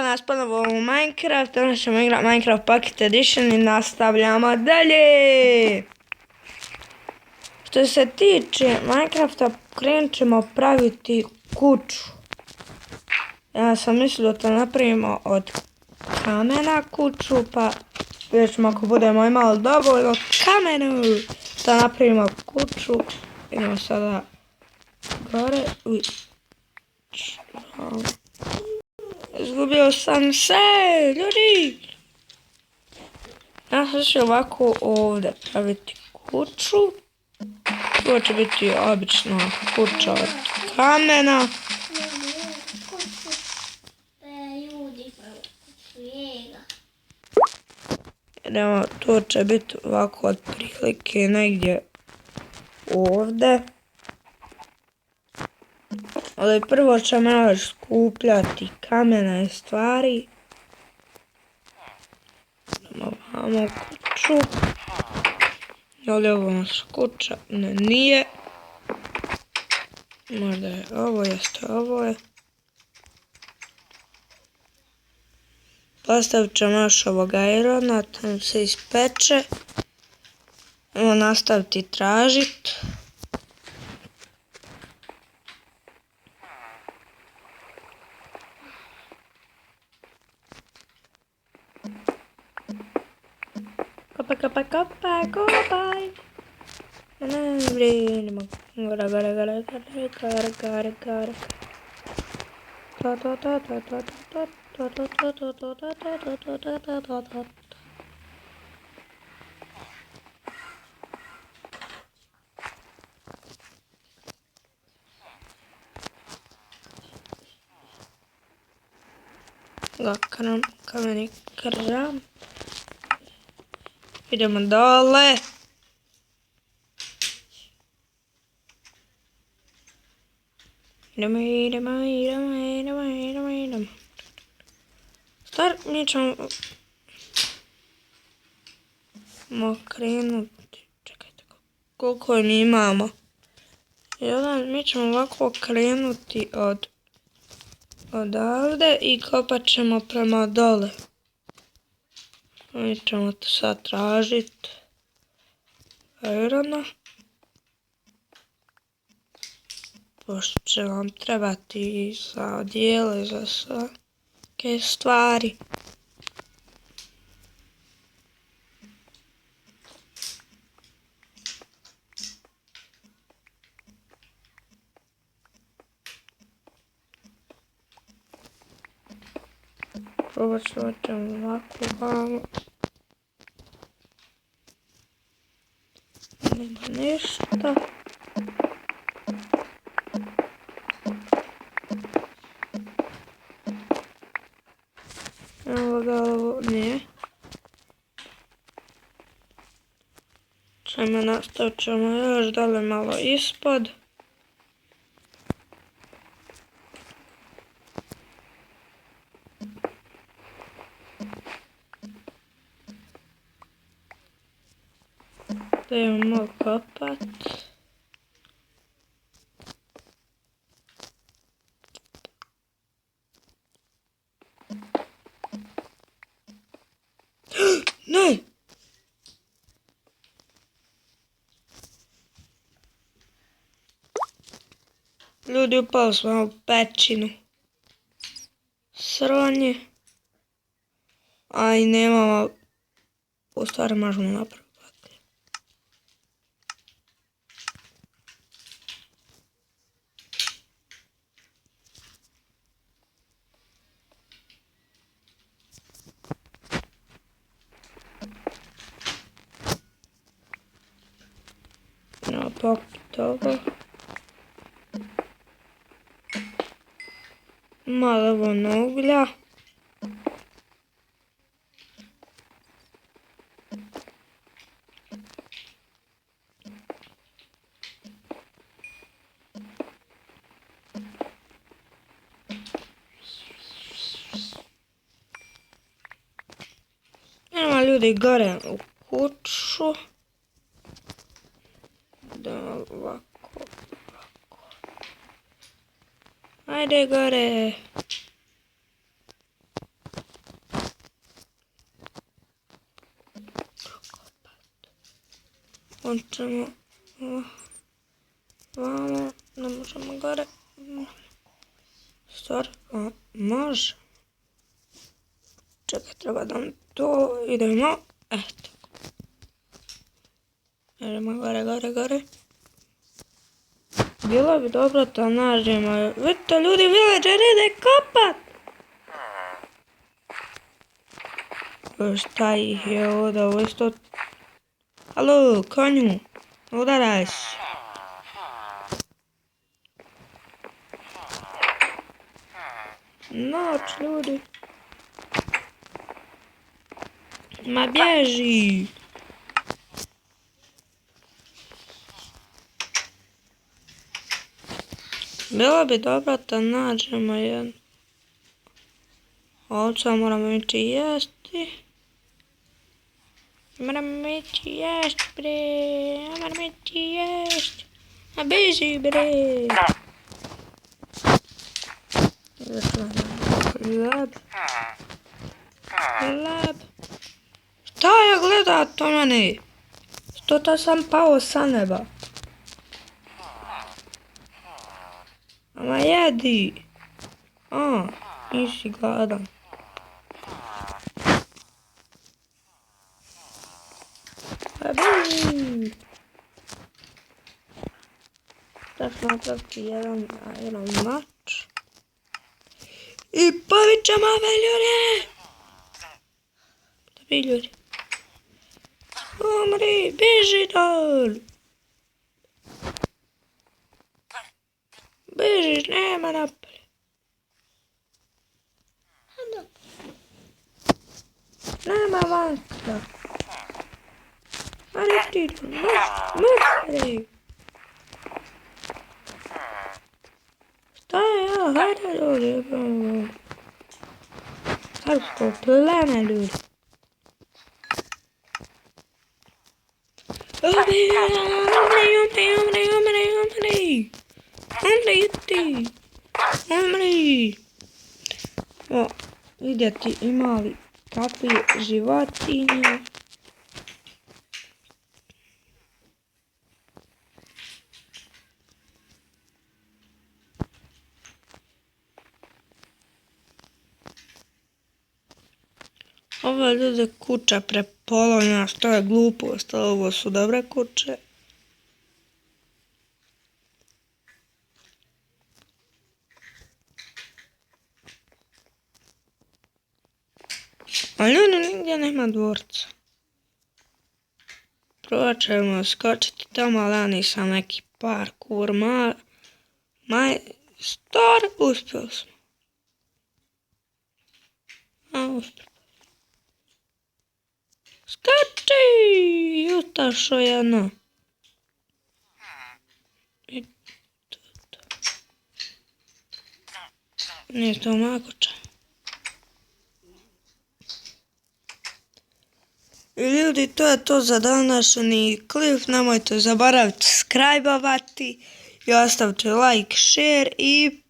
nas ponovo u Minecraft, danas ćemo igrati Minecraft Pocket Edition i nastavljamo dalje. Što se tiče Minecrafta, krenut ćemo praviti kuću. Ja sam mislio da napravimo od kamena kuću, pa vidjet ćemo ako budemo imali dovoljno kamenu da napravimo kuću. Idemo sada gore. Izgubio sam se, ljudi! Ja sam ću ovako ovdje praviti kuću. To će biti obična kuća od kamena. Idemo, to će biti ovako od prilike negdje ovdje. Ali prvo ćemo još skupljati kamene stvari. Idemo ovamo kuću. Je li ovo naša kuća? Ne, nije. Možda je ovo, jeste ovo je. Postavit ćemo još ovoga irona, tam se ispeče. Evo nastaviti tražiti. Kopaj. Ne vrijeme. Gara. Kameni kram. Idemo dole. Idemo. Mi ćemo krenuti. Čekajte, koliko mi imamo? Mi ćemo ovako krenuti odavde i kopat ćemo prema dole. Mi ćemo to sad tražiti irona. Pošto će vam trebati za odijele, za svake stvari. Probat ćemo ovako vamo. Nema ništa. Evo ga ovo, nije. Nastavit ćemo još dole malo ispod. Da imamo kopat. Ne! Ljudi, upali smo u pećinu. Sranje. A i nemamo... U stvari možemo napraviti. Evo pokupiti ovo. Malo ovo uglja. Idemo ljudi gore u kuću. Da ovako. Ajde gore. Hoćemo vamo, ne možemo gore. Stvar, može. Čekaj, treba da to idemo. Eto. Idemo gore. Bilo bi dobro da nađemo. Vidite ljudi, villager ide kopat. Šta ih je ovdje, ovo isto... Halo, konju, udaraj se. Noć, ljudi. Ma bježi. Bilo bi dobro da nađemo jednu. Ovca moramo ići jesti. Moramo ići jesti, bre. Moramo ići jesti. A beži, bre. Lab. Šta je gledat o mene? Što sam pao sa neba? Ama jedi. Nisi gladan. Sad ćemo napraviti jedan mač. I pobit ćemo ove ljude! Dobri ljudi. Umri, beži dol! Bežiš, nema napolje. Nema vanka. Ali ti tu, mrtvi. Šta je ja, hajde ljudi. Srpsko pleme ljudi. Umri. O, vidjeti imali kakvi životinje. Ovo je ljudi kuća prepolovljena, što je glupost, ali ovo su dobre kuće. A ljudi, nigdje nema dvorca. Probat ćemo skočiti tamo, ali ja nisam neki parkour majstor. Uspjeli smo. Uspjeli. Skači! Utašo jedno. I to. Nije to moguće. Ljudi, to je to za današnji klip. Nemojte zaboraviti subscribe-ovati i ostavite like, share i